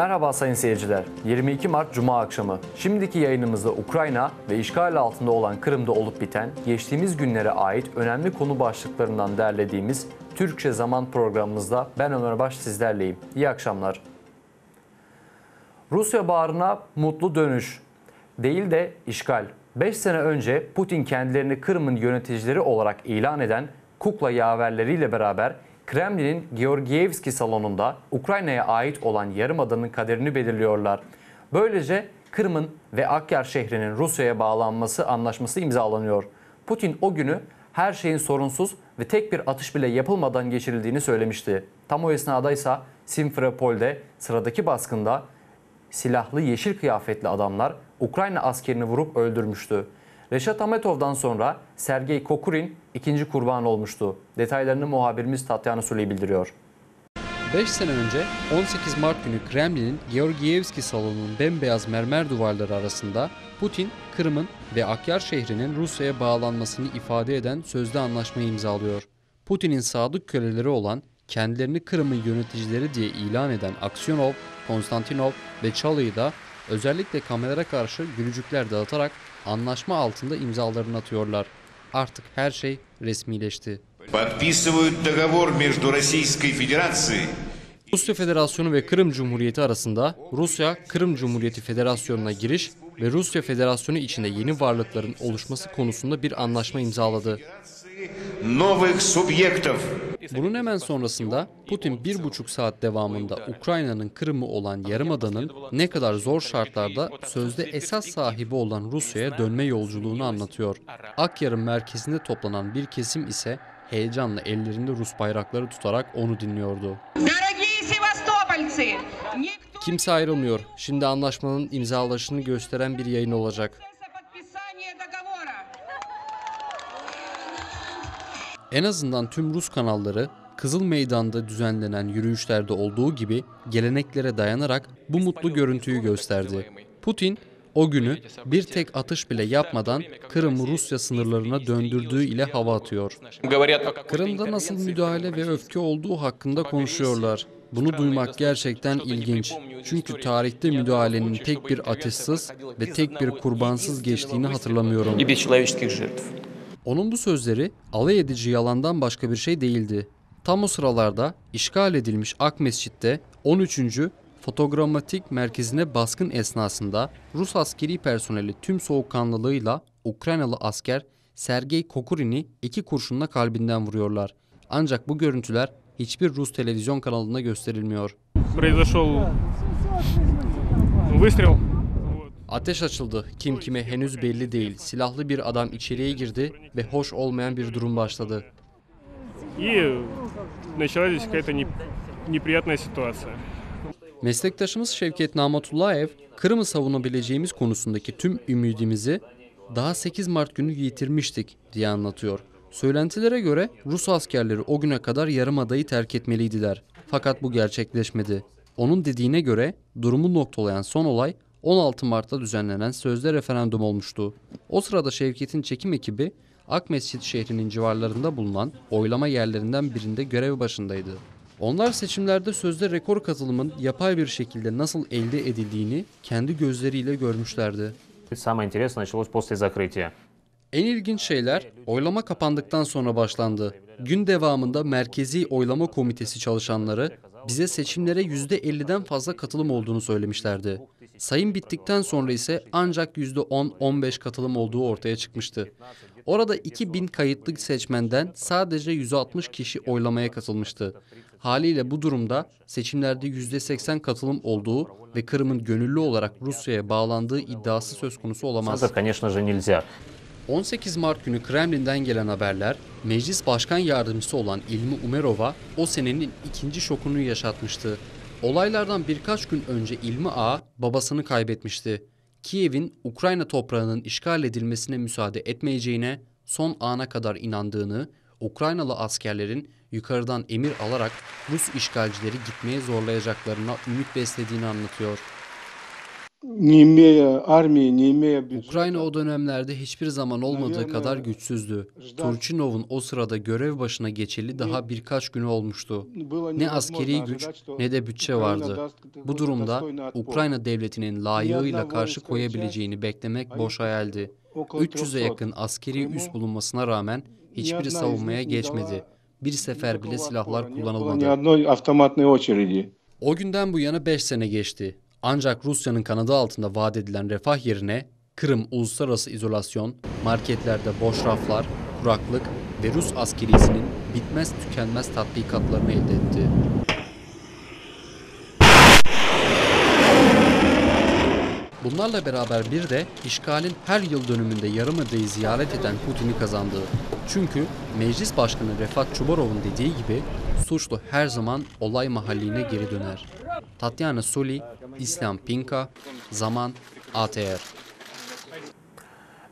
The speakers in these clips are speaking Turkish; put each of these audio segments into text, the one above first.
Merhaba sayın seyirciler. 22 Mart Cuma akşamı. Şimdiki yayınımızda Ukrayna ve işgal altında olan Kırım'da olup biten, geçtiğimiz günlere ait önemli konu başlıklarından derlediğimiz Türkçe Zaman programımızda ben Ömer Baş sizlerleyim. İyi akşamlar. Rusya bağrına mutlu dönüş değil de işgal. 5 sene önce Putin kendilerini Kırım'ın yöneticileri olarak ilan eden kukla yaverleriyle beraber Kremlin'in Georgievski salonunda Ukrayna'ya ait olan yarımadanın kaderini belirliyorlar. Böylece Kırım'ın ve Akyar şehrinin Rusya'ya bağlanması anlaşması imzalanıyor. Putin o günü her şeyin sorunsuz ve tek bir atış bile yapılmadan geçirildiğini söylemişti. Tam o esnada ise Simferopol'de sıradaki baskında silahlı yeşil kıyafetli adamlar Ukrayna askerini vurup öldürmüştü. Reşat Ahmetov'dan sonra Sergey Kokurin ikinci kurban olmuştu. Detaylarını muhabirimiz Tatyana Suley bildiriyor. 5 sene önce 18 Mart günü Kremlin'in Georgievski salonunun bembeyaz mermer duvarları arasında Putin, Kırım'ın ve Akyar şehrinin Rusya'ya bağlanmasını ifade eden sözlü anlaşmayı imzalıyor. Putin'in sadık köleleri olan, kendilerini Kırım'ın yöneticileri diye ilan eden Aksyonov, Konstantinov ve Çalı'yı da özellikle kameralara karşı gülücükler dağıtarak anlaşma altında imzalarını atıyorlar. Artık her şey resmileşti. Rusya Federasyonu ve Kırım Cumhuriyeti arasında Rusya, Kırım Cumhuriyeti Federasyonu'na giriş ve Rusya Federasyonu içinde yeni varlıkların oluşması konusunda bir anlaşma imzaladı. Bunun hemen sonrasında Putin 1,5 saat devamında Ukrayna'nın Kırım'ı olan Yarımada'nın ne kadar zor şartlarda sözde esas sahibi olan Rusya'ya dönme yolculuğunu anlatıyor. Akyar'ın merkezinde toplanan bir kesim ise heyecanla ellerinde Rus bayrakları tutarak onu dinliyordu. Kimse ayrılmıyor. Şimdi anlaşmanın imzalaşını gösteren bir yayın olacak. En azından tüm Rus kanalları Kızıl Meydan'da düzenlenen yürüyüşlerde olduğu gibi geleneklere dayanarak bu mutlu görüntüyü gösterdi. Putin o günü bir tek atış bile yapmadan Kırım'ı Rusya sınırlarına döndürdüğü ile hava atıyor. Kırım'da nasıl müdahale ve öfke olduğu hakkında konuşuyorlar. Bunu duymak gerçekten ilginç. Çünkü tarihte müdahalenin tek bir ateşsiz ve tek bir kurbansız geçtiğini hatırlamıyorum. Onun bu sözleri alay edici yalandan başka bir şey değildi. Tam o sıralarda işgal edilmiş Akmescit'te 13. Fotoğramatik merkezine baskın esnasında Rus askeri personeli tüm soğukkanlılığıyla Ukraynalı asker Sergey Kokurin'i 2 kurşunla kalbinden vuruyorlar. Ancak bu görüntüler hiçbir Rus televizyon kanalında gösterilmiyor. Ateş açıldı. Kim kime henüz belli değil. Silahlı bir adam içeriye girdi ve hoş olmayan bir durum başladı. Meslektaşımız Şevket Namatullayev, Kırım'ı savunabileceğimiz konusundaki tüm ümidimizi daha 8 Mart günü yitirmiştik diye anlatıyor. Söylentilere göre Rus askerleri o güne kadar Yarımada'yı terk etmeliydiler. Fakat bu gerçekleşmedi. Onun dediğine göre durumu noktalayan son olay 16 Mart'ta düzenlenen sözde referandum olmuştu. O sırada Şevket'in çekim ekibi Akmescit şehrinin civarlarında bulunan oylama yerlerinden birinde görev başındaydı. Onlar seçimlerde sözde rekor katılımın yapay bir şekilde nasıl elde edildiğini kendi gözleriyle görmüşlerdi. En ilginç şeyler oylama kapandıktan sonra başlandı. Gün devamında Merkezi Oylama Komitesi çalışanları bize seçimlere %50'den fazla katılım olduğunu söylemişlerdi. Sayım bittikten sonra ise ancak %10-15 katılım olduğu ortaya çıkmıştı. Orada 2000 kayıtlı seçmenden sadece 160 kişi oylamaya katılmıştı. Haliyle bu durumda seçimlerde %80 katılım olduğu ve Kırım'ın gönüllü olarak Rusya'ya bağlandığı iddiası söz konusu olamaz. 18 Mart günü Kremlin'den gelen haberler, Meclis Başkan Yardımcısı olan İlmi Umerov'a o senenin ikinci şokunu yaşatmıştı. Olaylardan birkaç gün önce İlmi Ağa babasını kaybetmişti. Kiev'in Ukrayna toprağının işgal edilmesine müsaade etmeyeceğine son ana kadar inandığını, Ukraynalı askerlerin yukarıdan emir alarak Rus işgalcileri gitmeye zorlayacaklarına ümit beslediğini anlatıyor. не имея армии, не имея бюджета, Ukrayna o dönemlerde hiçbir zaman olmadığı Naverno, kadar güçsüzdü. Turchinov'un o sırada görev başına geçeli daha birkaç gün olmuştu. было Ne невозможно askeri güç ожидать, что ne de bütçe Украина vardı. даст Bu какой-то durumda достойный отпор. Ukrayna devletinin layığıyla karşı koyabileceğini beklemek boş hayaldi. Около 300'e 300 yakın askeri Крыму, üs bulunmasına rağmen ни hiçbiri одна из savunmaya них не geçmedi. дала Bir sefer bile никакого silahlar отпора, не было ни kullanılmadı. одной автоматной очереди. O günden bu yana 5 sene geçti. Ancak Rusya'nın kanadı altında vaat edilen refah yerine Kırım uluslararası izolasyon, marketlerde boş raflar, kuraklık ve Rus askerisinin bitmez tükenmez tatbikatlarını elde etti. Bunlarla beraber bir de işgalin her yıl dönümünde Yarımada'yı ziyaret eden Putin'i kazandı. Çünkü Meclis Başkanı Refat Çubarov'un dediği gibi suçlu her zaman olay mahalline geri döner. Tatyana Soli, İslam Pinka, Zaman, ATR.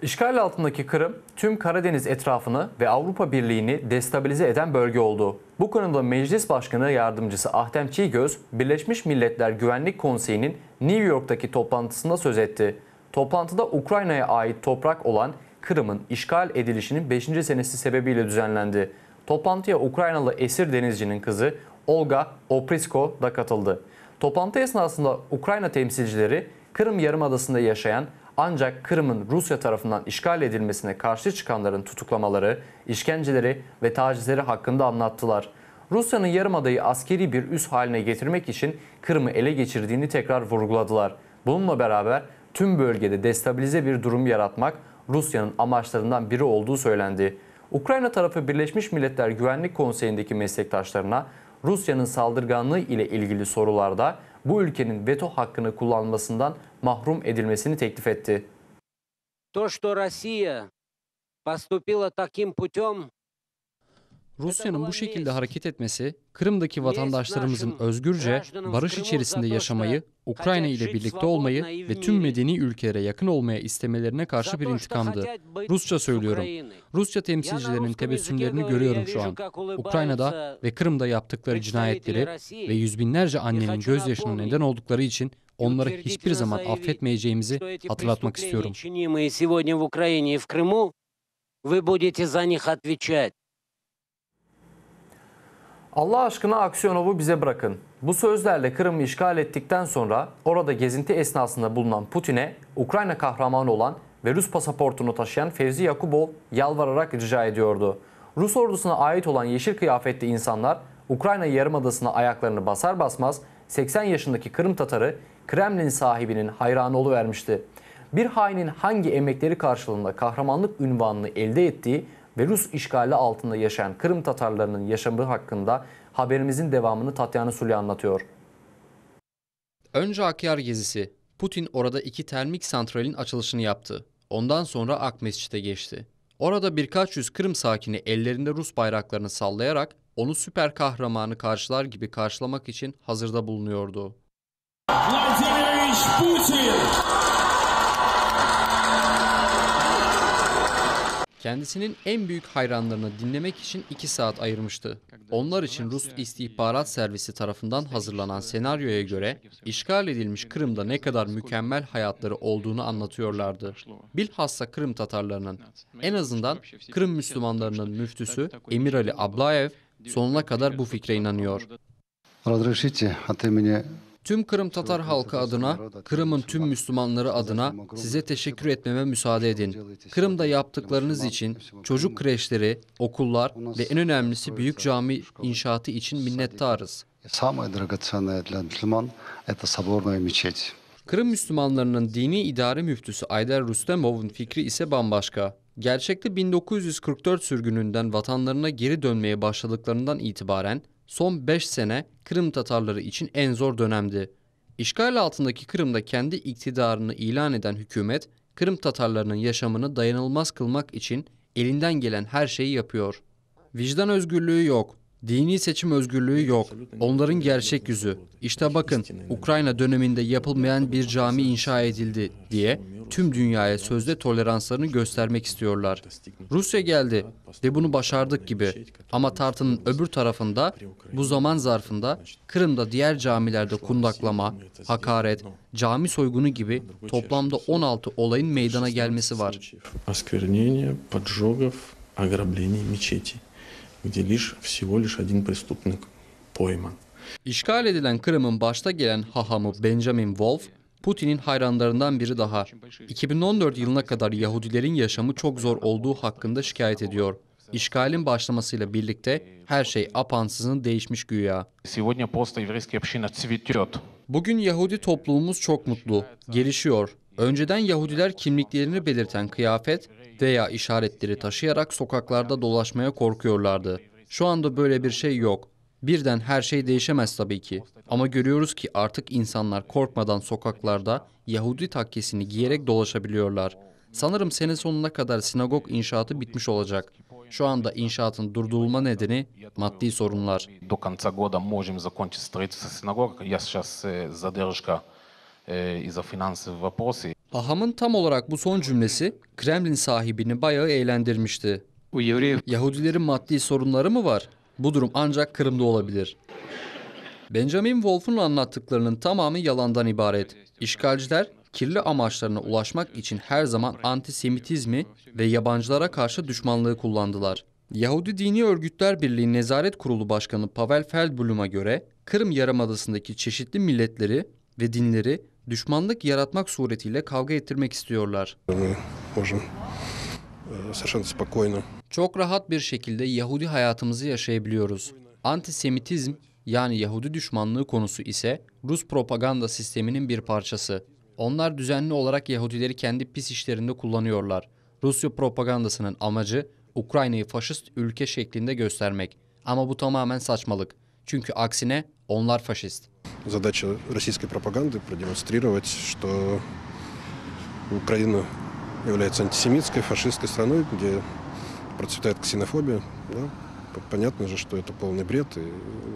İşgal altındaki Kırım, tüm Karadeniz etrafını ve Avrupa Birliği'ni destabilize eden bölge oldu. Bu konuda Meclis Başkanı Yardımcısı Ahtem Çiğgöz, Birleşmiş Milletler Güvenlik Konseyi'nin New York'taki toplantısında söz etti. Toplantıda Ukrayna'ya ait toprak olan Kırım'ın işgal edilişinin 5. senesi sebebiyle düzenlendi. Toplantıya Ukraynalı esir denizcinin kızı Olga Oprisko da katıldı. Toplantı esnasında Ukrayna temsilcileri Kırım Yarımadası'nda yaşayan ancak Kırım'ın Rusya tarafından işgal edilmesine karşı çıkanların tutuklamaları, işkenceleri ve tacizleri hakkında anlattılar. Rusya'nın Yarımada'yı askeri bir üs haline getirmek için Kırım'ı ele geçirdiğini tekrar vurguladılar. Bununla beraber tüm bölgede destabilize bir durum yaratmak Rusya'nın amaçlarından biri olduğu söylendi. Ukrayna tarafı Birleşmiş Milletler Güvenlik Konseyi'ndeki meslektaşlarına Rusya'nın saldırganlığı ile ilgili sorularda bu ülkenin veto hakkını kullanmasından mahrum edilmesini teklif etti. То, что Россия поступила таким путем, Rusya'nın bu şekilde hareket etmesi, Kırım'daki vatandaşlarımızın özgürce, barış içerisinde yaşamayı, Ukrayna ile birlikte olmayı ve tüm medeni ülkelere yakın olmaya istemelerine karşı bir intikamdı. Rusça söylüyorum. Rusya temsilcilerinin tebessümlerini görüyorum şu an. Ukrayna'da ve Kırım'da yaptıkları cinayetleri ve yüz binlerce annenin gözyaşına neden oldukları için onları hiçbir zaman affetmeyeceğimizi hatırlatmak istiyorum. Allah aşkına Aksionov'u bize bırakın. Bu sözlerle Kırım'ı işgal ettikten sonra orada gezinti esnasında bulunan Putin'e Ukrayna kahramanı olan ve Rus pasaportunu taşıyan Fevzi Yakubov yalvararak rica ediyordu. Rus ordusuna ait olan yeşil kıyafetli insanlar Ukrayna Yarımadası'na ayaklarını basar basmaz 80 yaşındaki Kırım Tatarı Kremlin sahibinin hayranı oluvermişti. Bir hainin hangi emekleri karşılığında kahramanlık unvanını elde ettiği ve Rus işgali altında yaşayan Kırım Tatarlarının yaşamı hakkında haberimizin devamını Tatyana Suli anlatıyor. Önce Akyar gezisi. Putin orada 2 termik santralin açılışını yaptı. Ondan sonra Akmescit'e geçti. Orada birkaç yüz Kırım sakini ellerinde Rus bayraklarını sallayarak onu süper kahramanı karşılar gibi karşılamak için hazırda bulunuyordu. Vladimir Putin! Kendisinin en büyük hayranlarını dinlemek için 2 saat ayırmıştı. Onlar için Rus istihbarat servisi tarafından hazırlanan senaryoya göre işgal edilmiş Kırım'da ne kadar mükemmel hayatları olduğunu anlatıyorlardı. Bilhassa Kırım Tatarlarının, en azından Kırım Müslümanlarının müftüsü Emir Ali Ablayev sonuna kadar bu fikre inanıyor. Tüm Kırım Tatar halkı adına, Kırım'ın tüm Müslümanları adına size teşekkür etmeme müsaade edin. Kırım'da yaptıklarınız için, çocuk kreşleri, okullar ve en önemlisi büyük cami inşaatı için minnettarız. Kırım Müslümanlarının dini idare müftüsü Ayder Rustemov'un fikri ise bambaşka. Gerçekte 1944 sürgününden vatanlarına geri dönmeye başladıklarından itibaren son 5 sene Kırım Tatarları için en zor dönemdi. İşgal altındaki Kırım'da kendi iktidarını ilan eden hükümet, Kırım Tatarlarının yaşamını dayanılmaz kılmak için elinden gelen her şeyi yapıyor. Vicdan özgürlüğü yok. Dini seçim özgürlüğü yok. Onların gerçek yüzü. İşte bakın, Ukrayna döneminde yapılmayan bir cami inşa edildi diye tüm dünyaya sözde toleranslarını göstermek istiyorlar. Rusya geldi ve bunu başardık gibi. Ama tartının öbür tarafında bu zaman zarfında Kırım'da diğer camilerde kundaklama, hakaret, cami soygunu gibi toplamda 16 olayın meydana gelmesi var. Осквернение, поджогов, ограблений мечетей, где лишь всего лишь один преступник пойман. İşgal edilen Kırım'ın başta gelen hahamı Benjamin Wolf, Putin'in hayranlarından biri daha. 2014 yılına kadar Yahudilerin yaşamı çok zor olduğu hakkında şikayet ediyor. İşgalin başlamasıyla birlikte her şey apansızın değişmiş güya. Сегодня постеврейская община цветет. Bugün Yahudi toplumumuz çok mutlu, gelişiyor. Önceden Yahudiler kimliklerini belirten kıyafet veya işaretleri taşıyarak sokaklarda dolaşmaya korkuyorlardı. Şu anda böyle bir şey yok. Birden her şey değişemez tabii ki. Ama görüyoruz ki artık insanlar korkmadan sokaklarda Yahudi takkesini giyerek dolaşabiliyorlar. Sanırım sene sonuna kadar sinagog inşaatı bitmiş olacak. Şu anda inşaatın durdurulma nedeni maddi sorunlar. До конца года можем закончить строительство синагог. Я сейчас задержка из-за финансовых вопросов. Haham'ın tam olarak bu son cümlesi Kremlin sahibini bayağı eğlendirmişti. Yahudilerin maddi sorunları mı var? Bu durum ancak Kırım'da olabilir. Benjamin Wolf'un anlattıklarının tamamı yalandan ibaret. İşgalciler kirli amaçlarına ulaşmak için her zaman antisemitizmi ve yabancılara karşı düşmanlığı kullandılar. Yahudi Dini Örgütler Birliği Nezaret Kurulu Başkanı Pavel Feldblum'a göre Kırım Yarımadası'ndaki çeşitli milletleri ve dinleri düşmanlık yaratmak suretiyle kavga ettirmek istiyorlar. Çok rahat bir şekilde Yahudi hayatımızı yaşayabiliyoruz. Antisemitizm yani Yahudi düşmanlığı konusu ise Rus propaganda sisteminin bir parçası. Onlar düzenli olarak Yahudileri kendi pis işlerinde kullanıyorlar. Rusya propagandasının amacı Ukrayna'yı faşist ülke şeklinde göstermek. Ama bu tamamen saçmalık. Çünkü aksine onlar faşist. Задача российской пропаганды продемонстрировать, что Украина является антисемитской, фашистской страной, где процветает ксенофобия. Да? Понятно же, что это полный бред, и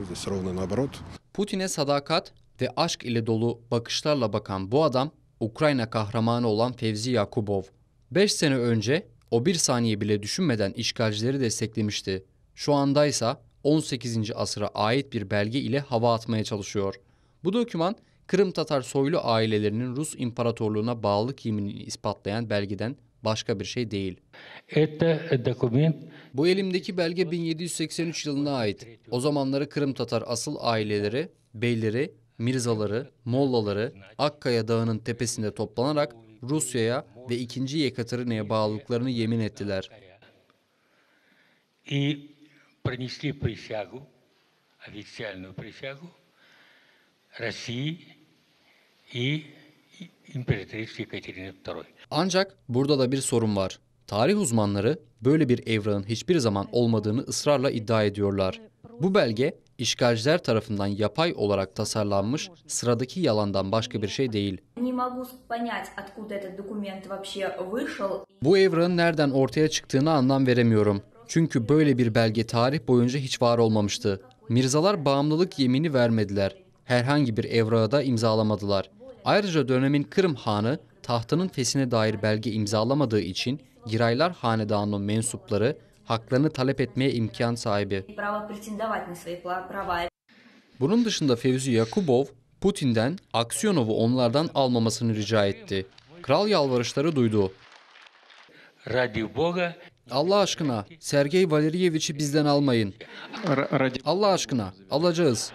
здесь ровно наоборот. Putin'e sadakat ve aşk ile dolu bakışlarla bakan bu adam, Ukrayna kahramanı olan Fevzi Yakubov. 5 sene önce o bir saniye bile düşünmeden işgalcileri desteklemişti. Şu andaysa 18. asıra ait bir belge ile hava atmaya çalışıyor. Bu doküman, Kırım Tatar soylu ailelerinin Rus İmparatorluğuna bağlılık yeminini ispatlayan belgeden başka bir şey değil. Bu elimdeki belge 1783 yılına ait. O zamanları Kırım Tatar asıl aileleri, beyleri, mirzaları, mollaları Akkaya Dağı'nın tepesinde toplanarak Rusya'ya ve 2. Yekaterina'ya bağlılıklarını yemin ettiler. Принесли присягу, официальную присягу России и императрице Екатерине II. Ancak burada da bir sorun var. Tarih uzmanları böyle bir evrağın hiçbir zaman olmadığını ısrarla iddia ediyorlar. Bu belge işgalciler tarafından yapay olarak tasarlanmış sıradaki yalandan başka bir şey değil. Bu evrağın nereden ortaya çıktığını anlam veremiyorum. Çünkü böyle bir belge tarih boyunca hiç var olmamıştı. Mirzalar bağımlılık yemini vermediler. Herhangi bir evrağı da imzalamadılar. Ayrıca dönemin Kırım Hanı tahtının feshine dair belge imzalamadığı için Giraylar Hanedanı'nın mensupları haklarını talep etmeye imkan sahibi. Bunun dışında Fevzi Yakubov, Putin'den Aksionov'u onlardan almamasını rica etti. Kral yalvarışları duydu. Allah aşkına Sergey Valeriyevich'i bizden almayın. Allah aşkına alacağız.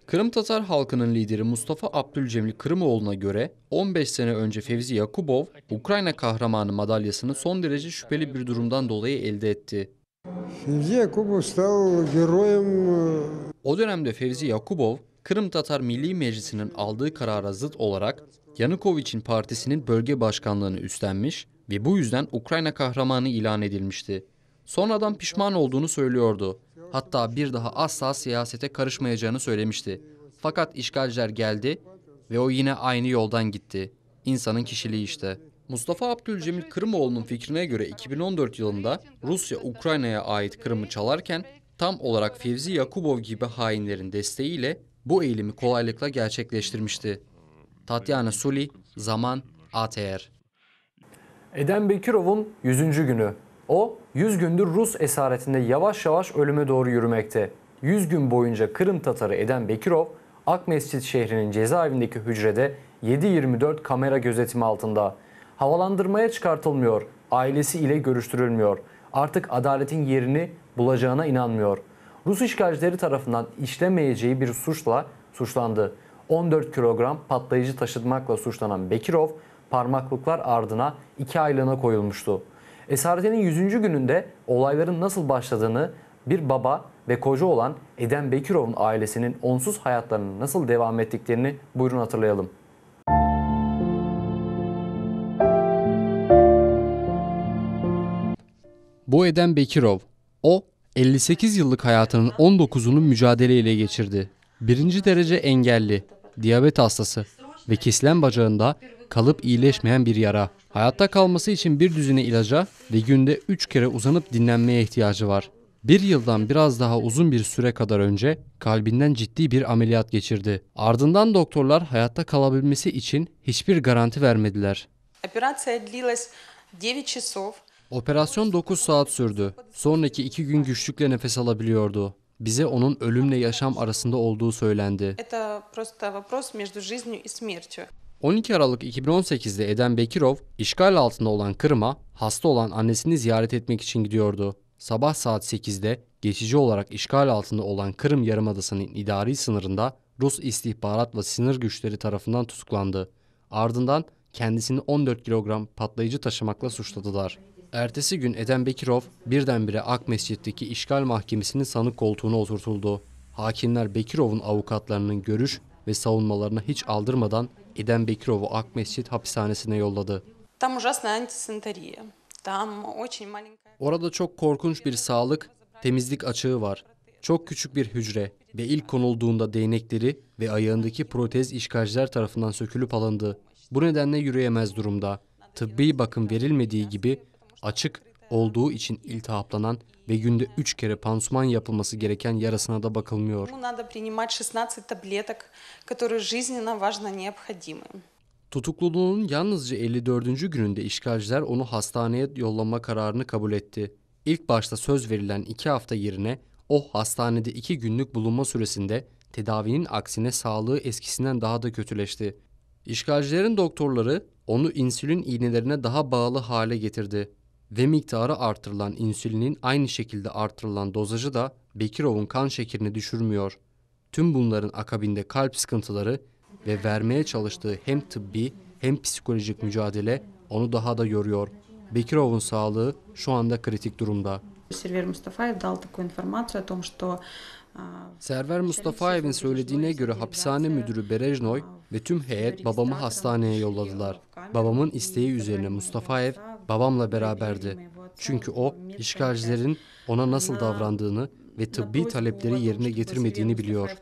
Kırım Tatar halkının lideri Mustafa Abdülcemil Kırımoğlu'na göre 15 sene önce Fevzi Yakubov, Ukrayna kahramanı madalyasını son derece şüpheli bir durumdan dolayı elde etti. O dönemde Fevzi Yakubov, Kırım Tatar Milli Meclisi'nin aldığı karara zıt olarak Yanukovych'in partisinin bölge başkanlığını üstlenmiş ve bu yüzden Ukrayna kahramanı ilan edilmişti. Sonradan pişman olduğunu söylüyordu. Hatta bir daha asla siyasete karışmayacağını söylemişti. Fakat işgalciler geldi ve o yine aynı yoldan gitti. İnsanın kişiliği işte. Mustafa Abdülcemil Kırımoğlu'nun fikrine göre 2014 yılında Rusya Ukrayna'ya ait Kırım'ı çalarken tam olarak Fevzi Yakubov gibi hainlerin desteğiyle bu eğilimi kolaylıkla gerçekleştirmişti. Tatyana Suli, Zaman, ATR. Eden Bekirov'un 100. günü. O 100 gündür Rus esaretinde yavaş yavaş ölüme doğru yürümekte. 100 gün boyunca Kırım Tatarı Eden Bekirov, Akmescit şehrinin cezaevindeki hücrede 7/24 kamera gözetimi altında. Havalandırmaya çıkartılmıyor, ailesi ile görüştürülmüyor. Artık adaletin yerini bulacağına inanmıyor. Rus işgalcileri tarafından işlemeyeceği bir suçla suçlandı. 14 kilogram patlayıcı taşımakla suçlanan Bekirov, parmaklıklar ardına 2 aylığına koyulmuştu. Esaretinin 100. gününde olayların nasıl başladığını, bir baba ve koca olan Eden Bekirov'un ailesinin onsuz hayatlarının nasıl devam ettiklerini buyurun hatırlayalım. Bu Eden Bekirov. O 58 yıllık hayatının 19'unu mücadeleyle geçirdi. 1. derece engelli, diyabet hastası ve kesilen bacağında kalıp iyileşmeyen bir yara. Hayatta kalması için bir düzine ilaca ve günde 3 kere uzanıp dinlenmeye ihtiyacı var. 1 yıldan biraz daha uzun bir süre kadar önce kalbinden ciddi bir ameliyat geçirdi. Ardından doktorlar hayatta kalabilmesi için hiçbir garanti vermediler. Operasyon 9 saat sürdü. Sonraki 2 gün güçlükle nefes alabiliyordu. Bize onun ölümle yaşam arasında olduğu söylendi. 12 Aralık 2018'de Eden Bekirov, işgal altında olan Kırım'a hasta olan annesini ziyaret etmek için gidiyordu. Sabah saat 8'de geçici olarak işgal altında olan Kırım Yarımadası'nın idari sınırında Rus istihbarat ve sınır güçleri tarafından tutuklandı. Ardından kendisini 14 kilogram patlayıcı taşımakla suçladılar. Ertesi gün Eden Bekirov birdenbire Akmescit'teki işgal mahkemesinin sanık koltuğuna oturtuldu. Hakimler Bekirov'un avukatlarının görüş ve savunmalarına hiç aldırmadan Eden Bekirov'u Akmescit hapishanesine yolladı. Orada çok korkunç bir sağlık, temizlik açığı var. Çok küçük bir hücre ve ilk konulduğunda değnekleri ve ayağındaki protez işgalciler tarafından sökülüp alındı. Bu nedenle yürüyemez durumda. Tıbbi bakım verilmediği gibi açık olduğu için iltihaplanan ve günde 3 kere pansuman yapılması gereken yarasına da bakılmıyor. Tutukluluğunun yalnızca 54. gününde işgalciler onu hastaneye yollama kararını kabul etti. İlk başta söz verilen 2 hafta yerine o hastanede 2 günlük bulunma süresinde tedavinin aksine sağlığı eskisinden daha da kötüleşti. İşgalcilerin doktorları onu insülin iğnelerine daha bağlı hale getirdi ve miktarı artırılan insülinin aynı şekilde artırılan dozajı da Bekirov'un kan şekerini düşürmüyor. Tüm bunların akabinde kalp sıkıntıları ve vermeye çalıştığı hem tıbbi hem psikolojik mücadele onu daha da yoruyor. Bekirov'un sağlığı şu anda kritik durumda. Server Mustafayev'in söylediğine göre hapishane müdürü Berejnoy ve tüm heyet babamı hastaneye yolladılar. Babamın isteği üzerine Mustafayev babamla beraberdi. Çünkü o işgalcilerin ona nasıl davrandığını ve tıbbi talepleri yerine getirmediğini biliyor.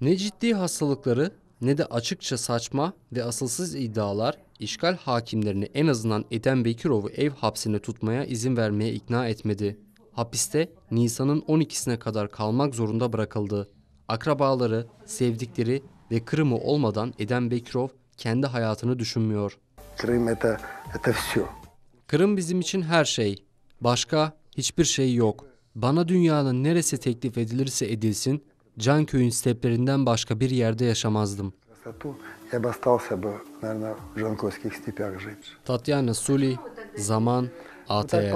Ne ciddi hastalıkları ne de açıkça saçma ve asılsız iddialar işgal hakimlerini en azından Eden Bekirov'u ev hapsine tutmaya izin vermeye ikna etmedi. Hapiste Nisan'ın 12'sine kadar kalmak zorunda bırakıldı. Akrabaları, sevdikleri ve Kırım'ı olmadan Eden Bekirov kendi hayatını düşünmüyor. Kırım bizim için her şey. Başka hiçbir şey yok. Bana dünyanın neresi teklif edilirse edilsin, Canköy'ün steplerinden başka bir yerde yaşamazdım. Tatyana Suli, Zaman, ATR.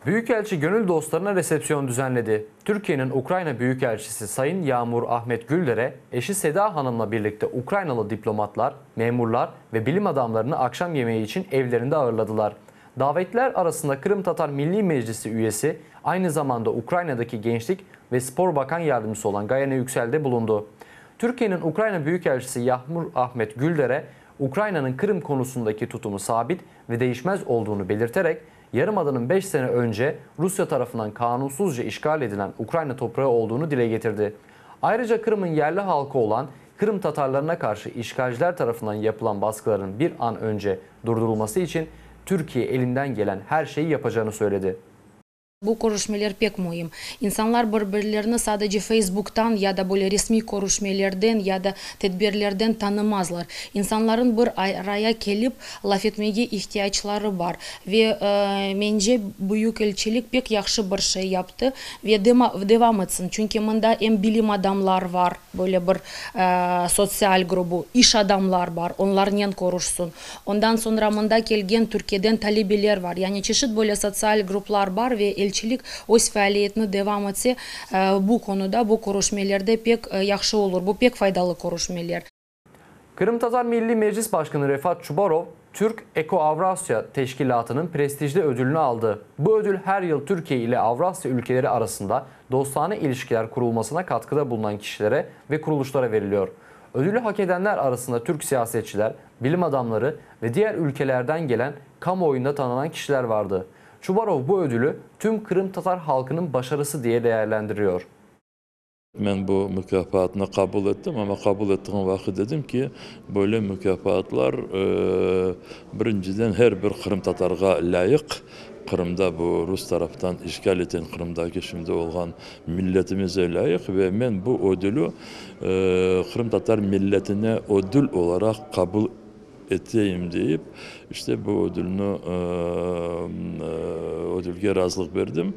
Büyükelçi gönül dostlarına resepsiyon düzenledi. Türkiye'nin Ukrayna Büyükelçisi Sayın Yağmur Ahmet Güldere, eşi Seda Hanım'la birlikte Ukraynalı diplomatlar, memurlar ve bilim adamlarını akşam yemeği için evlerinde ağırladılar. Davetliler arasında Kırım Tatar Milli Meclisi üyesi, aynı zamanda Ukrayna'daki Gençlik ve Spor Bakan Yardımcısı olan Gayane Yüksel de bulundu. Türkiye'nin Ukrayna Büyükelçisi Yağmur Ahmet Güldere, Ukrayna'nın Kırım konusundaki tutumu sabit ve değişmez olduğunu belirterek, Yarımada'nın 5 sene önce Rusya tarafından kanunsuzca işgal edilen Ukrayna toprağı olduğunu dile getirdi. Ayrıca Kırım'ın yerli halkı olan Kırım Tatarlarına karşı işgalciler tarafından yapılan baskıların bir an önce durdurulması için Türkiye elinden gelen her şeyi yapacağını söyledi. Bu görüşmeler pek mühim. İnsanlar birbirlerini sadece Facebook'tan ya da böyle resmi görüşmelerden ya da tedbirlerden tanımazlar. İnsanların bir araya gelip laf etmeye ihtiyaçları var. Ve bence Büyükelçilik pek yaxşı bir şey yaptı ve devam etsin. Çünkü bunda hem bilim adamlar var, böyle bir sosyal grubu, iş adamlar var, onlar niye konuşsun. Ondan sonra bunda gelgen Türkiye'den talebeler var. Yani çeşit böyle sosyal gruplar var ve elçilik öz faaliyetine devam etse bu konuda, bu görüşmelerde pek yaxşı olur. Bu pek faydalı görüşmeler. Kırım Tatar Milli Meclis Başkanı Refat Çubarov, Türk Eko-Avrasya Teşkilatı'nın prestijli ödülünü aldı. Bu ödül her yıl Türkiye ile Avrasya ülkeleri arasında dostane ilişkiler kurulmasına katkıda bulunan kişilere ve kuruluşlara veriliyor. Ödülü hak edenler arasında Türk siyasetçiler, bilim adamları ve diğer ülkelerden gelen kamuoyunda tanınan kişiler vardı. Çubarov bu ödülü tüm Kırım Tatar halkının başarısı diye değerlendiriyor. Ben bu mükafatını kabul ettim ama kabul ettiğim vakit dedim ki böyle mükafatlar birinciden her bir Kırım Tatar'a layık. Kırım'da bu Rus taraftan işgal eden Kırım'daki şimdi olan milletimize layık ve ben bu ödülü Kırım Tatar milletine ödül olarak kabul edeyim deyip işte bu ödülge razılık verdim.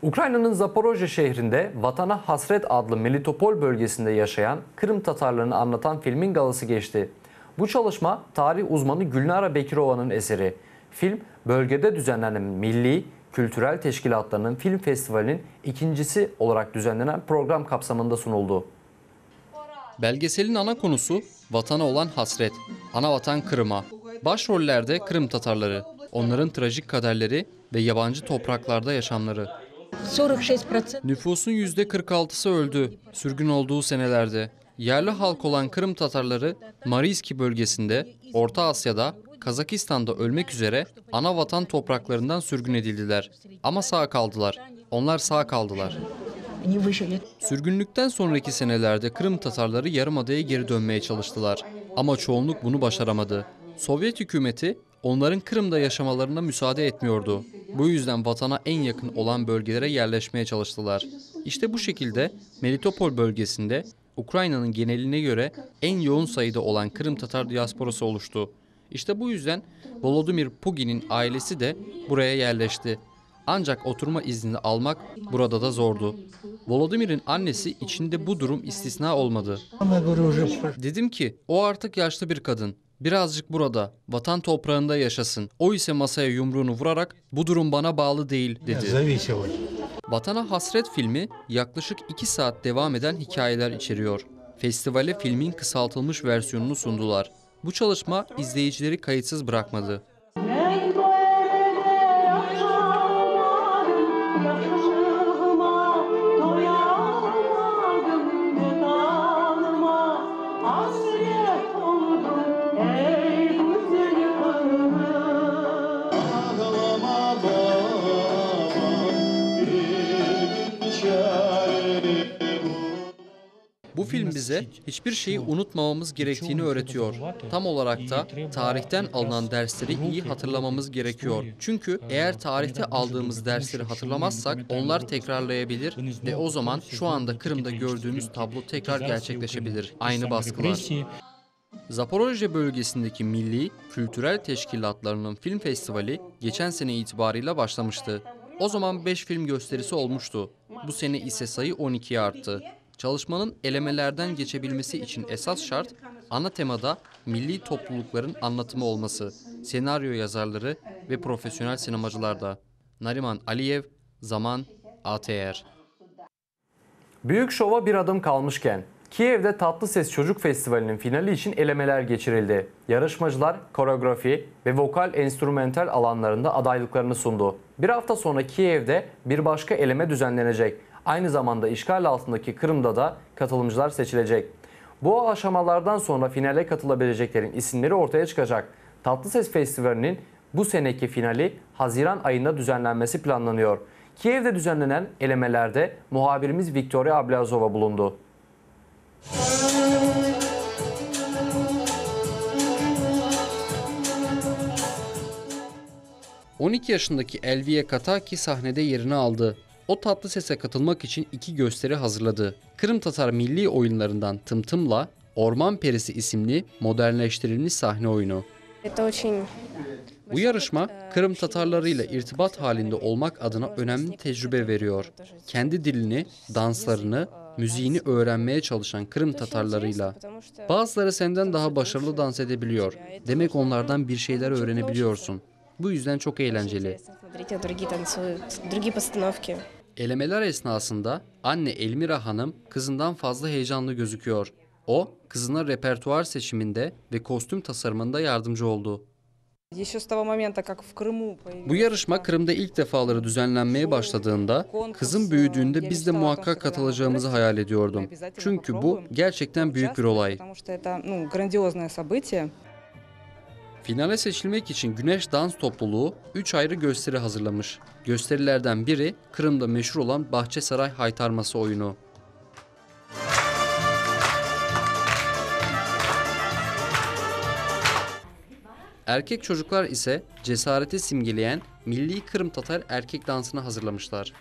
Ukrayna'nın Zaporojye şehrinde Vatana Hasret adlı Melitopol bölgesinde yaşayan Kırım Tatarlarını anlatan filmin galası geçti. Bu çalışma tarih uzmanı Gülnara Bekirova'nın eseri. Film, bölgede düzenlenen milli, kültürel teşkilatlarının film festivalinin ikincisi olarak düzenlenen program kapsamında sunuldu. Belgeselin ana konusu vatana olan hasret, ana vatan Kırım'a. Başrollerde Kırım Tatarları, onların trajik kaderleri ve yabancı topraklarda yaşamları. Nüfusun %46'sı öldü sürgün olduğu senelerde. Yerli halk olan Kırım Tatarları Mariiski bölgesinde, Orta Asya'da, Kazakistan'da ölmek üzere ana vatan topraklarından sürgün edildiler. Ama sağ kaldılar. Onlar sağ kaldılar. Sürgünlükten sonraki senelerde Kırım Tatarları Yarımada'ya geri dönmeye çalıştılar. Ama çoğunluk bunu başaramadı. Sovyet hükümeti onların Kırım'da yaşamalarına müsaade etmiyordu. Bu yüzden vatana en yakın olan bölgelere yerleşmeye çalıştılar. İşte bu şekilde Melitopol bölgesinde Ukrayna'nın geneline göre en yoğun sayıda olan Kırım Tatar diasporası oluştu. İşte bu yüzden Volodymyr Pugin'in ailesi de buraya yerleşti. Ancak oturma iznini almak burada da zordu. Volodymyr'in annesi içinde bu durum istisna olmadı. Dedim ki o artık yaşlı bir kadın. Birazcık burada, vatan toprağında yaşasın. O ise masaya yumruğunu vurarak bu durum bana bağlı değil dedi. Vatana Hasret filmi yaklaşık 2 saat devam eden hikayeler içeriyor. Festivale filmin kısaltılmış versiyonunu sundular. Bu çalışma izleyicileri kayıtsız bırakmadı. Bu film bize hiçbir şeyi unutmamamız gerektiğini öğretiyor. Tam olarak da tarihten alınan dersleri iyi hatırlamamız gerekiyor. Çünkü eğer tarihte aldığımız dersleri hatırlamazsak onlar tekrarlayabilir ve o zaman şu anda Kırım'da gördüğümüz tablo tekrar gerçekleşebilir. Aynı baskılar. Zaporojye bölgesindeki milli, kültürel teşkilatlarının film festivali geçen sene itibarıyla başlamıştı. O zaman 5 film gösterisi olmuştu. Bu sene ise sayı 12'ye arttı. Çalışmanın elemelerden geçebilmesi için esas şart, ana temada milli toplulukların anlatımı olması, senaryo yazarları ve profesyonel sinemacılar da. Nariman Aliyev, Zaman, ATR. Büyük şova bir adım kalmışken, Kiev'de Tatlıses Çocuk Festivali'nin finali için elemeler geçirildi. Yarışmacılar koreografi ve vokal enstrümantal alanlarında adaylıklarını sundu. Bir hafta sonra Kiev'de bir başka eleme düzenlenecek. Aynı zamanda işgal altındaki Kırım'da da katılımcılar seçilecek. Bu aşamalardan sonra finale katılabileceklerin isimleri ortaya çıkacak. Tatlıses Festivali'nin bu seneki finali Haziran ayında düzenlenmesi planlanıyor. Kiev'de düzenlenen elemelerde muhabirimiz Victoria Ablazova bulundu. 12 yaşındaki Elviye Kataki sahnede yerini aldı. O tatlı sese katılmak için 2 gösteri hazırladı. Kırım Tatar milli oyunlarından Tım Tım'la Orman Perisi isimli modernleştirilmiş sahne oyunu. Bu yarışma Kırım Tatarlarıyla irtibat halinde olmak adına önemli tecrübe veriyor. Kendi dilini, danslarını, müziğini öğrenmeye çalışan Kırım Tatarlarıyla. Bazıları senden daha başarılı dans edebiliyor. Demek onlardan bir şeyler öğrenebiliyorsun. Bu yüzden çok eğlenceli. Elemeler esnasında anne Elmira Hanım kızından fazla heyecanlı gözüküyor. O, kızına repertuar seçiminde ve kostüm tasarımında yardımcı oldu. Bu yarışma Kırım'da ilk defaları düzenlenmeye başladığında, kızım büyüdüğünde biz de muhakkak katılacağımızı hayal ediyordum. Çünkü bu gerçekten büyük bir olay. Finale seçilmek için Güneş Dans Topluluğu 3 ayrı gösteri hazırlamış. Gösterilerden biri Kırım'da meşhur olan Bahçesaray Haytarması oyunu. Erkek çocuklar ise cesareti simgeleyen milli Kırım Tatar erkek dansını hazırlamışlar.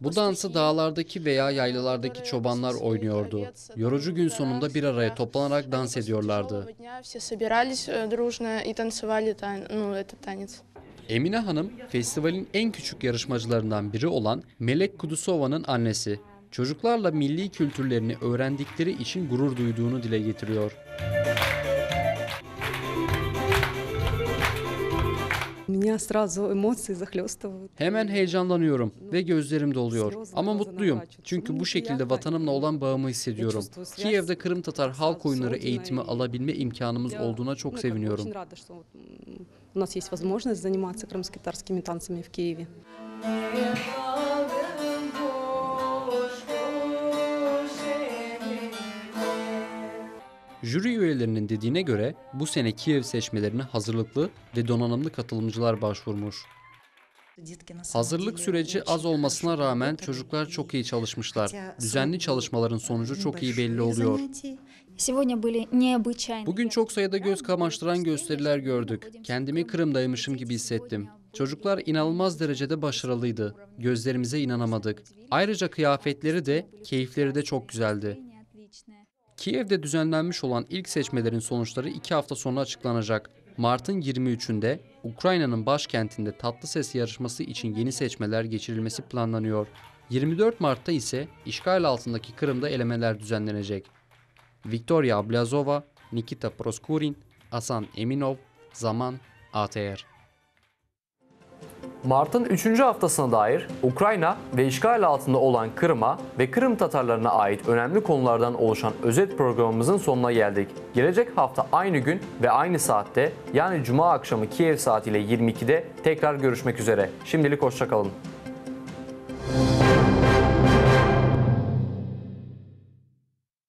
Bu dansı dağlardaki veya yaylalardaki çobanlar oynuyordu. Yorucu gün sonunda bir araya toplanarak dans ediyorlardı. Emine Hanım, festivalin en küçük yarışmacılarından biri olan Melek Kudusova'nın annesi. Çocuklarla milli kültürlerini öğrendikleri için gurur duyduğunu dile getiriyor. Hemen heyecanlanıyorum ve gözlerim doluyor. Ama mutluyum. Çünkü bu şekilde vatanımla olan bağımı hissediyorum. Kiev'de Kırım Tatar halk oyunları eğitimi alabilme imkanımız olduğuna çok seviniyorum. У нас есть возможность заниматься крымско-татарскими танцами в Киеве. Jüri üyelerinin dediğine göre bu sene Kiev seçmelerine hazırlıklı ve donanımlı katılımcılar başvurmuş. Hazırlık süreci az olmasına rağmen çocuklar çok iyi çalışmışlar. Düzenli çalışmaların sonucu çok iyi belli oluyor. Bugün çok sayıda göz kamaştıran gösteriler gördük. Kendimi Kırım'daymışım gibi hissettim. Çocuklar inanılmaz derecede başarılıydı. Gözlerimize inanamadık. Ayrıca kıyafetleri de, keyifleri de çok güzeldi. Kiev'de düzenlenmiş olan ilk seçmelerin sonuçları 2 hafta sonra açıklanacak. Mart'ın 23'ünde Ukrayna'nın başkentinde Tatlıses yarışması için yeni seçmeler geçirilmesi planlanıyor. 24 Mart'ta ise işgal altındaki Kırım'da elemeler düzenlenecek. Viktoria Ablazova, Nikita Proskurin, Hasan Eminov, Zaman, ATR. Mart'ın 3. haftasına dair Ukrayna ve işgal altında olan Kırım'a ve Kırım Tatarlarına ait önemli konulardan oluşan özet programımızın sonuna geldik. Gelecek hafta aynı gün ve aynı saatte, yani Cuma akşamı Kiev saatiyle 22'de tekrar görüşmek üzere. Şimdilik hoşça kalın.